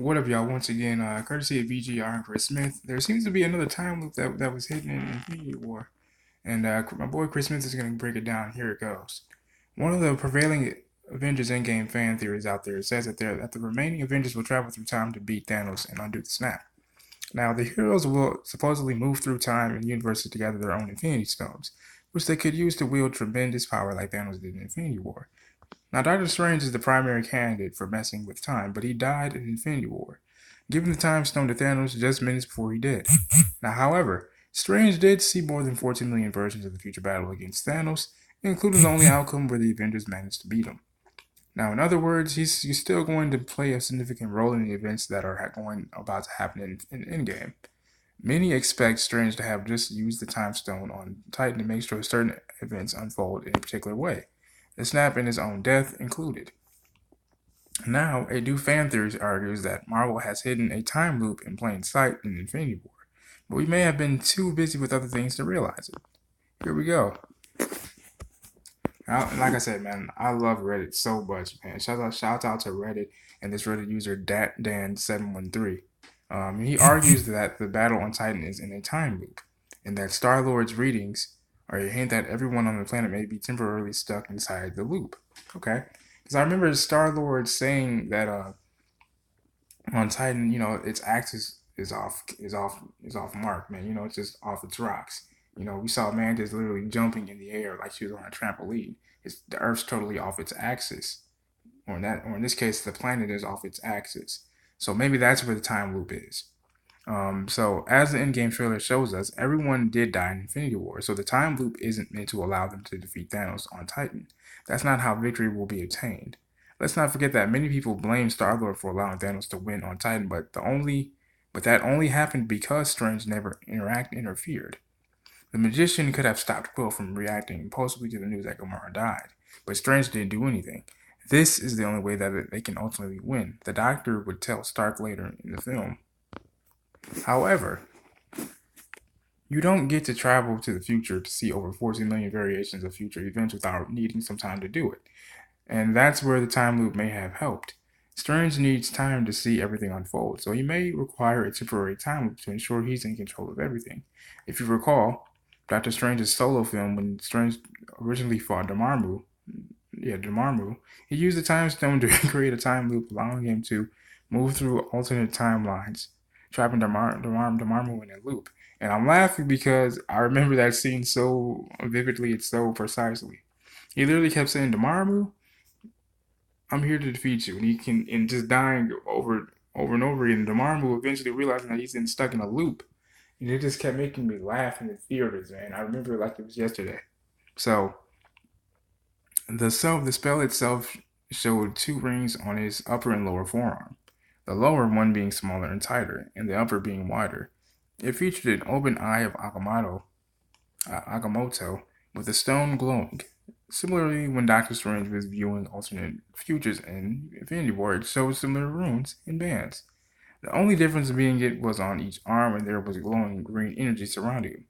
What up, y'all? Once again, courtesy of VGR and Chris Smith, there seems to be another time loop that was hidden in Infinity War. And my boy Chris Smith is going to break it down. Here it goes. One of the prevailing Avengers Endgame fan theories out there says that the remaining Avengers will travel through time to beat Thanos and undo the snap. Now, the heroes will supposedly move through time and universes to gather their own Infinity Stones, which they could use to wield tremendous power like Thanos did in Infinity War. Now, Doctor Strange is the primary candidate for messing with time, but he died in Infinity War, giving the Time Stone to Thanos just minutes before he did. Now, however, Strange did see more than 14 million versions of the future battle against Thanos, including the only outcome where the Avengers managed to beat him. Now, in other words, he's still going to play a significant role in the events that are about to happen in Endgame. Many expect Strange to have just used the Time Stone on Titan to make sure certain events unfold in a particular way, the snap and his own death included. Now, a new fan theory argues that Marvel has hidden a time loop in plain sight in Infinity War, but we may have been too busy with other things to realize it. Here we go. Now, like I said, man, I love Reddit so much, man. Shout out to Reddit and this Reddit user Dan713. He argues that the battle on Titan is in a time loop, and that Star-Lord's readings are a hint that everyone on the planet may be temporarily stuck inside the loop. Okay, because I remember Star-Lord saying that on Titan, its axis is off mark, man. It's just off its rocks. We saw Mantis literally jumping in the air like she was on a trampoline. The Earth's totally off its axis, or in this case, the planet is off its axis. So maybe that's where the time loop is. So as the Endgame trailer shows us, everyone did die in Infinity War. So the time loop isn't meant to allow them to defeat Thanos on Titan. That's not how victory will be attained. Let's not forget that many people blame Star-Lord for allowing Thanos to win on Titan, but that only happened because Strange never interfered. The magician could have stopped Quill from reacting impulsively to the news that Gamora died, but Strange didn't do anything. This is the only way that they can ultimately win. The Doctor would tell Stark later in the film. However, you don't get to travel to the future to see over 14 million variations of future events without needing some time to do it. And that's where the time loop may have helped. Strange needs time to see everything unfold, so he may require a temporary time loop to ensure he's in control of everything. If you recall, Doctor Strange's solo film, when Strange originally fought Dormammu, he used the time stone to create a time loop, allowing him to move through alternate timelines, trapping Dormammu in a loop. And I'm laughing because I remember that scene so vividly and so precisely. He literally kept saying, Dormammu, I'm here to defeat you. And just dying over and over again. Dormammu eventually realizing that he's stuck in a loop. And it just kept making me laugh in the theaters, man. I remember it like it was yesterday. So the spell itself showed two rings on his upper and lower forearm. The lower one being smaller and tighter, and the upper being wider. It featured an open eye of Agamotto with a stone glowing. Similarly, when Doctor Strange was viewing alternate futures in Infinity War, it showed similar runes and bands. The only difference being it was on each arm and there was glowing green energy surrounding him,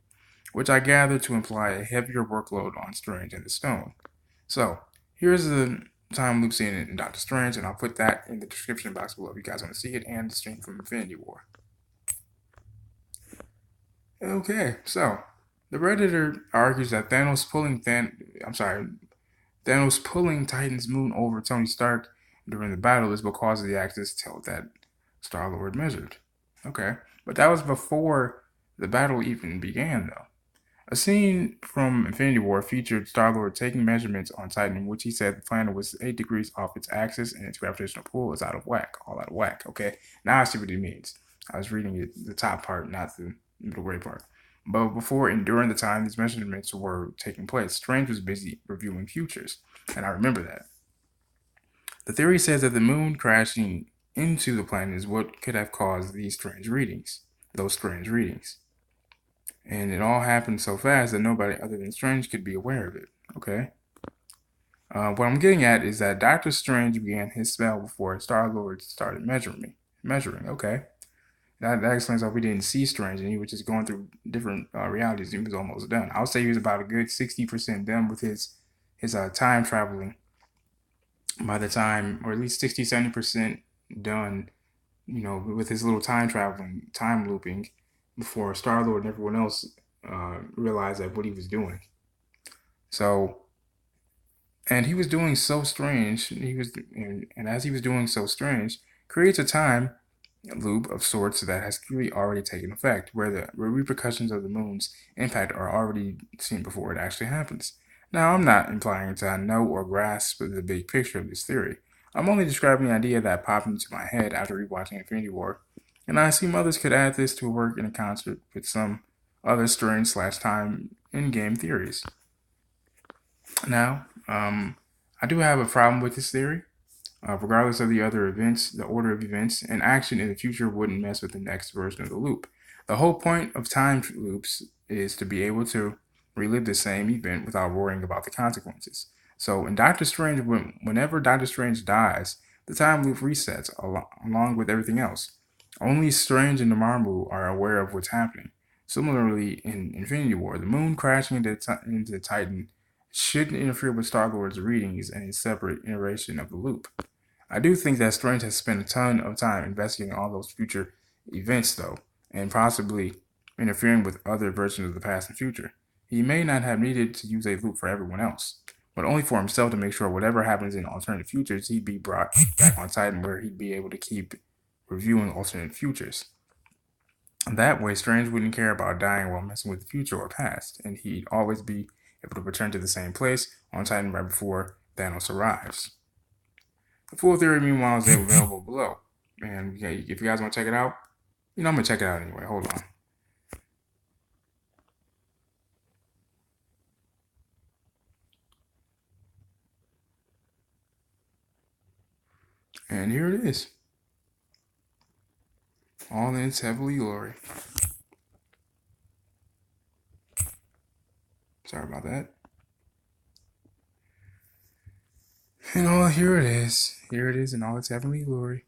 which I gather to imply a heavier workload on Strange and the stone. So, here's the time loop scene in Doctor Strange, and I'll put that in the description box below if you guys want to see it, and the stream from Infinity War. Okay, so the Redditor argues that Thanos pulling Titan's moon over Tony Stark during the battle is because of the axis tilt that Star-Lord measured. Okay, but that was before the battle even began, though. A scene from Infinity War featured Star-Lord taking measurements on Titan, in which he said the planet was 8 degrees off its axis and its gravitational pull is all out of whack. Okay, now I see what he means. I was reading the top part, not the middle gray part. But before and during the time these measurements were taking place, Strange was busy reviewing futures, and I remember that. The theory says that the moon crashing into the planet is what could have caused those strange readings. And it all happened so fast that nobody other than Strange could be aware of it, okay? What I'm getting at is that Doctor Strange began his spell before Star-Lord started measuring, okay? That explains why we didn't see Strange, and he was just going through different realities. He was almost done. I would say he was about a good 60% done with his time traveling by the time, or at least 60, 70% done with his little time traveling, time looping, before Star Lord and everyone else realized that what he was doing. So, and he was doing so strange. And as he was doing so strange, creates a time loop of sorts that has clearly already taken effect, where the repercussions of the moon's impact are already seen before it actually happens. Now, I'm not implying to know or grasp the big picture of this theory. I'm only describing the idea that popped into my head after rewatching Infinity War, and I assume others could add this to work in a concert with some other strange slash time in game theories. Now, I do have a problem with this theory. Regardless of the other events, the order of events, and action in the future wouldn't mess with the next version of the loop. The whole point of time loops is to be able to relive the same event without worrying about the consequences. So in Doctor Strange, whenever Doctor Strange dies, the time loop resets along with everything else. Only Strange and Dormammu are aware of what's happening. Similarly, in Infinity War, the moon crashing into Titan shouldn't interfere with Star-Lord's readings and his separate iteration of the loop. I do think that Strange has spent a ton of time investigating all those future events, though, and possibly interfering with other versions of the past and future. He may not have needed to use a loop for everyone else, but only for himself to make sure whatever happens in alternate futures, he'd be brought back on Titan where he'd be able to keep reviewing alternate futures. That way, Strange wouldn't care about dying while messing with the future or past, and he'd always be able to return to the same place on Titan right before Thanos arrives. The full theory, meanwhile, is available below. And if you guys want to check it out, I'm going to check it out anyway. Hold on. And here it is. All in its heavenly glory. Sorry about that. And here it is. Here it is in all its heavenly glory.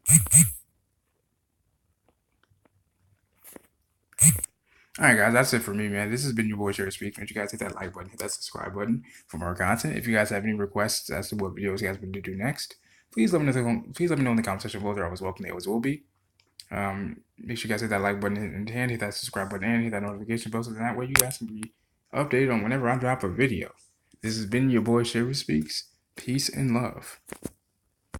Alright guys, that's it for me, man. This has been your boy Sherry Speaks. Make sure you guys hit that like button, hit that subscribe button for more content. If you guys have any requests as to what videos you guys want to do next, please let me know in the comment section below. They're always welcome. They always will be. Make sure you guys hit that like button and hit that subscribe button and hit that notification bell so that way you guys can be updated on whenever I drop a video. This has been your boy Sherry Speaks. Peace and love.